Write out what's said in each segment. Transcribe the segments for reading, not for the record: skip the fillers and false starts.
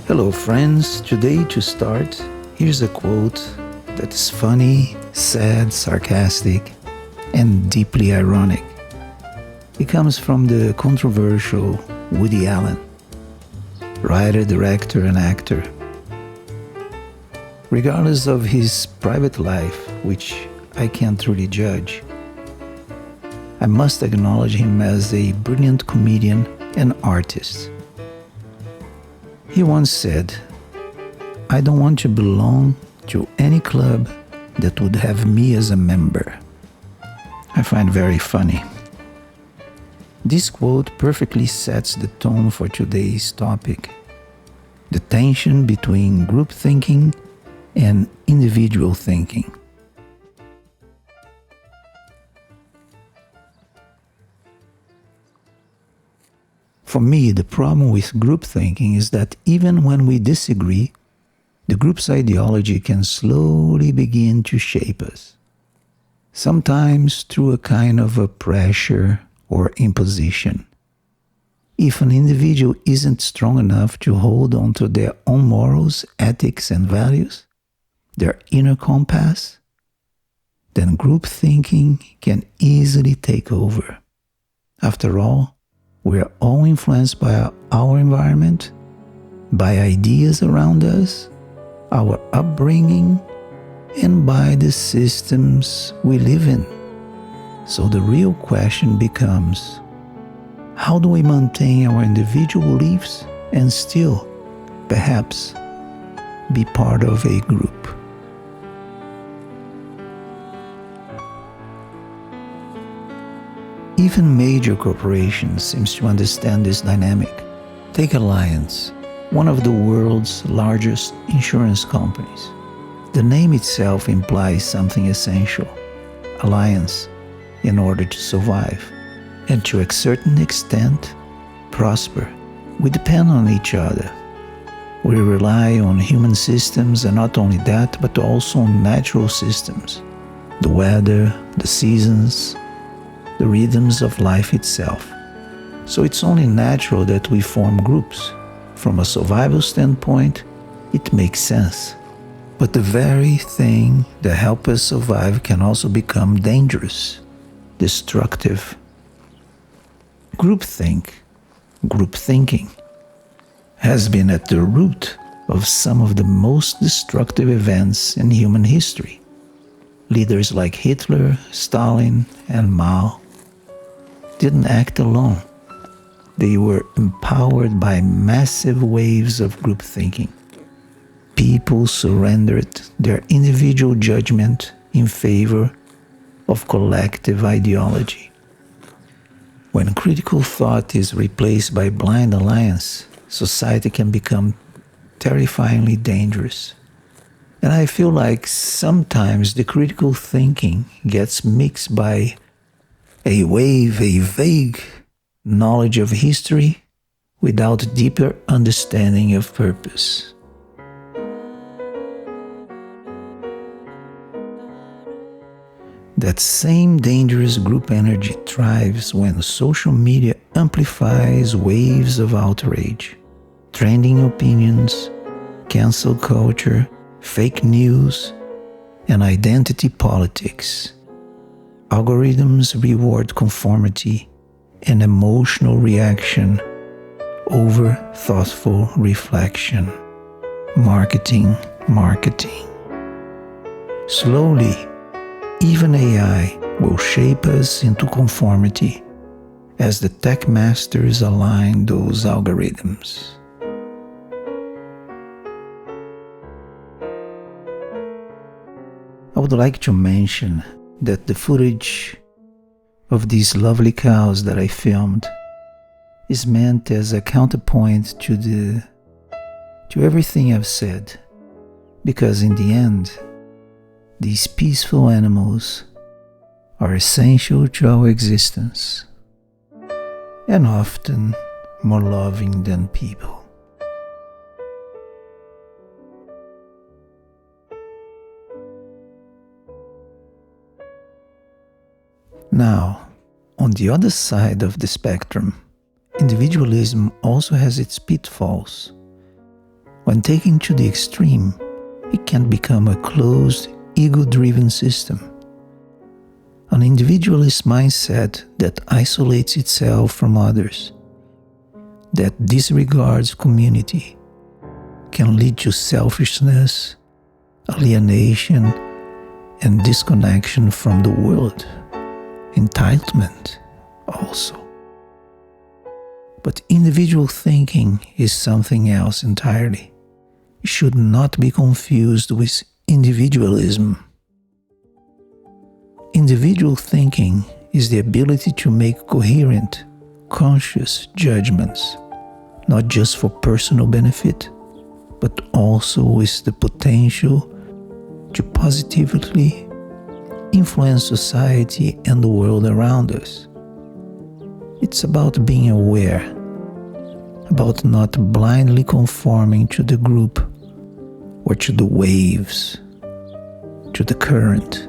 Hello friends, today to start, here's a quote that is funny, sad, sarcastic, and deeply ironic. It comes from the controversial Woody Allen, writer, director, and actor. Regardless of his private life, which I can't really judge, I must acknowledge him as a brilliant comedian and artist. He once said, "I don't want to belong to any club that would have me as a member." I find very funny. This quote perfectly sets the tone for today's topic, the tension between group thinking and individual thinking. For me, the problem with group thinking is that even when we disagree, the group's ideology can slowly begin to shape us. Sometimes through a kind of a pressure or imposition. If an individual isn't strong enough to hold on to their own morals, ethics, and values, their inner compass, then group thinking can easily take over. After all, we are all influenced by our environment, by ideas around us, our upbringing, and by the systems we live in. So the real question becomes, how do we maintain our individual beliefs and still, perhaps, be part of a group? Even major corporations seem to understand this dynamic. Take Allianz, one of the world's largest insurance companies. The name itself implies something essential. Alliance, in order to survive, and to a certain extent, prosper. We depend on each other. We rely on human systems, and not only that, but also on natural systems. The weather, the seasons, the rhythms of life itself. So it's only natural that we form groups. From a survival standpoint, it makes sense. But the very thing that helps us survive can also become dangerous, destructive. Group thinking, has been at the root of some of the most destructive events in human history. Leaders like Hitler, Stalin, and Mao didn't act alone. They were empowered by massive waves of group thinking. People surrendered their individual judgment in favor of collective ideology. When critical thought is replaced by blind alliance, society can become terrifyingly dangerous. And I feel like sometimes the critical thinking gets mixed by a vague knowledge of history without deeper understanding of purpose. That same dangerous group energy thrives when social media amplifies waves of outrage, trending opinions, cancel culture, fake news, and identity politics. Algorithms reward conformity and emotional reaction over thoughtful reflection. Marketing. Slowly, even AI will shape us into conformity as the tech masters align those algorithms. I would like to mention that the footage of these lovely cows that I filmed is meant as a counterpoint to everything I've said, because in the end, these peaceful animals are essential to our existence and often more loving than people. Now, on the other side of the spectrum, individualism also has its pitfalls. When taken to the extreme, it can become a closed, ego-driven system. An individualist mindset that isolates itself from others, that disregards community, can lead to selfishness, alienation, and disconnection from the world. Entitlement also. But individual thinking is something else entirely. It should not be confused with individualism. Individual thinking is the ability to make coherent, conscious judgments, not just for personal benefit, but also with the potential to positively influence society and the world around us. It's about being aware, about not blindly conforming to the group or to the waves, to the current.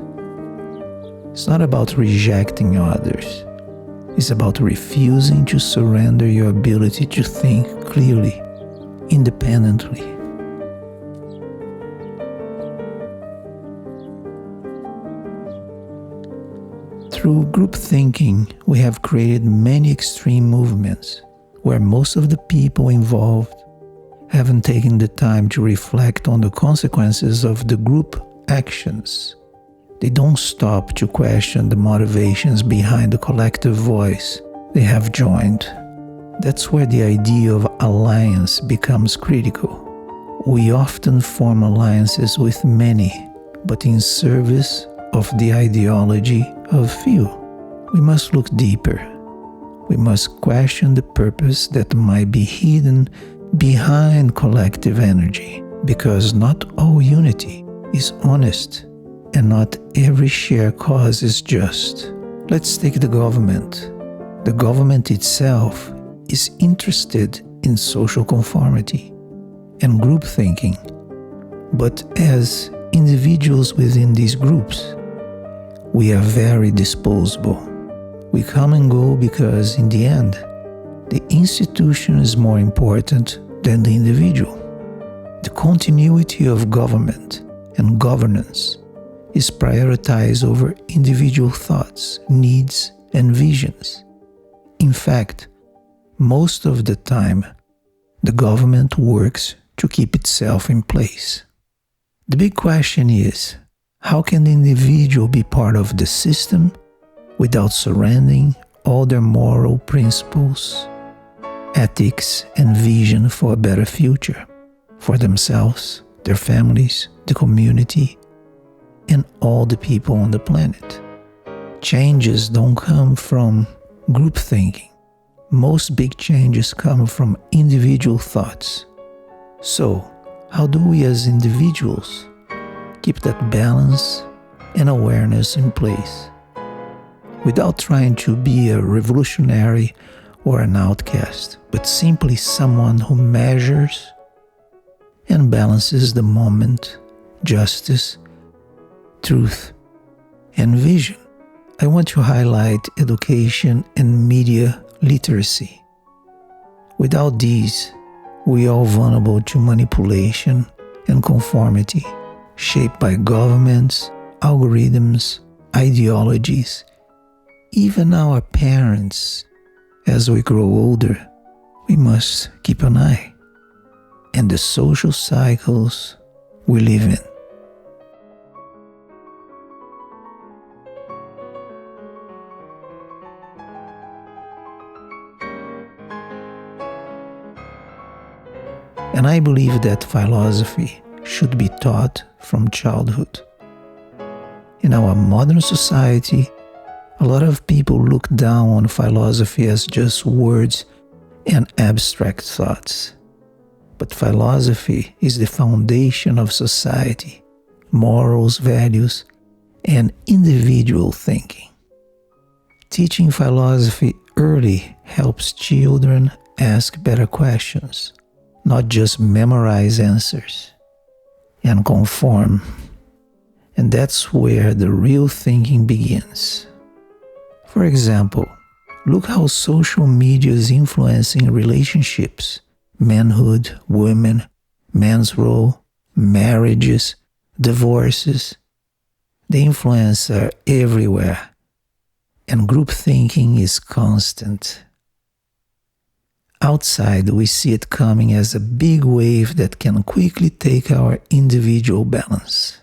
It's not about rejecting others. It's about refusing to surrender your ability to think clearly, independently. Through group thinking, we have created many extreme movements where most of the people involved haven't taken the time to reflect on the consequences of the group actions. They don't stop to question the motivations behind the collective voice they have joined. That's where the idea of alliance becomes critical. We often form alliances with many, but in service of the ideology of few. We must look deeper. We must question the purpose that might be hidden behind collective energy, because not all unity is honest, and not every shared cause is just. Let's take the government. The government itself is interested in social conformity and group thinking, but as individuals within these groups, we are very disposable. We come and go because, in the end, the institution is more important than the individual. The continuity of government and governance is prioritized over individual thoughts, needs, and visions. In fact, most of the time, the government works to keep itself in place. The big question is, how can the individual be part of the system without surrendering all their moral principles, ethics, and vision for a better future for themselves, their families, the community, and all the people on the planet? Changes don't come from group thinking. Most big changes come from individual thoughts. So, how do we as individuals keep that balance and awareness in place without trying to be a revolutionary or an outcast, but simply someone who measures and balances the moment, justice, truth, and vision? I want to highlight education and media literacy. Without these, we are vulnerable to manipulation and conformity, shaped by governments, algorithms, ideologies, even our parents. As we grow older, we must keep an eye on the social cycles we live in. And I believe that philosophy should be taught from childhood. In our modern society, a lot of people look down on philosophy as just words and abstract thoughts. But philosophy is the foundation of society, morals, values, and individual thinking. Teaching philosophy early helps children ask better questions, not just memorize answers and conform. And that's where the real thinking begins. For example, look how social media is influencing relationships, manhood, women, men's role, marriages, divorces. The influences are everywhere, and group thinking is constant. Outside, we see it coming as a big wave that can quickly take our individual balance.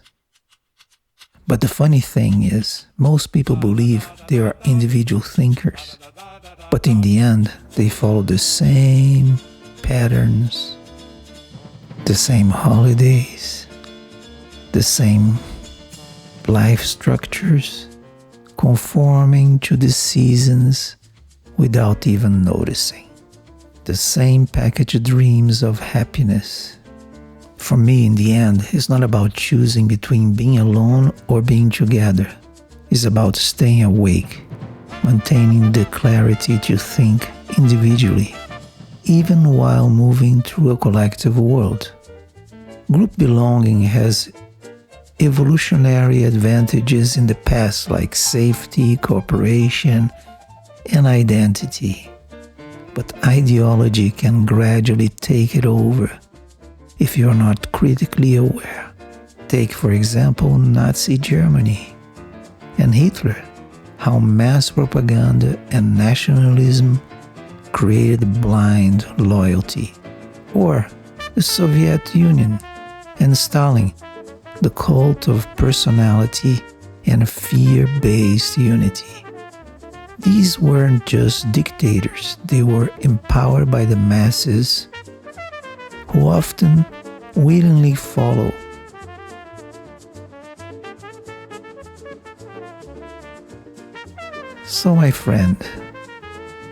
But the funny thing is, most people believe they are individual thinkers, but in the end, they follow the same patterns, the same holidays, the same life structures, conforming to the seasons without even noticing. The same packaged dreams of happiness. For me, in the end, it's not about choosing between being alone or being together. It's about staying awake, maintaining the clarity to think individually, even while moving through a collective world. Group belonging has evolutionary advantages in the past like safety, cooperation, and identity. But ideology can gradually take it over if you're not critically aware. Take, for example, Nazi Germany and Hitler, how mass propaganda and nationalism created blind loyalty. Or the Soviet Union and Stalin, the cult of personality and fear-based unity. These weren't just dictators, they were empowered by the masses who often willingly follow. So my friend,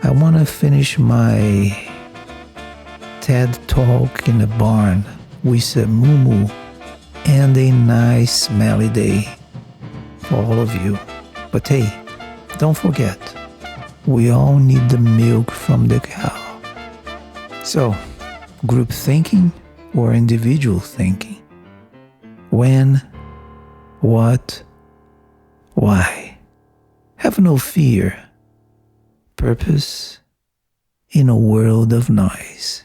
I want to finish my TED Talk in a barn with a moo-moo and a nice smelly day for all of you. But hey, don't forget, we all need the milk from the cow. So, group thinking or individual thinking? When? What? Why? Have no fear. Purpose in a world of noise.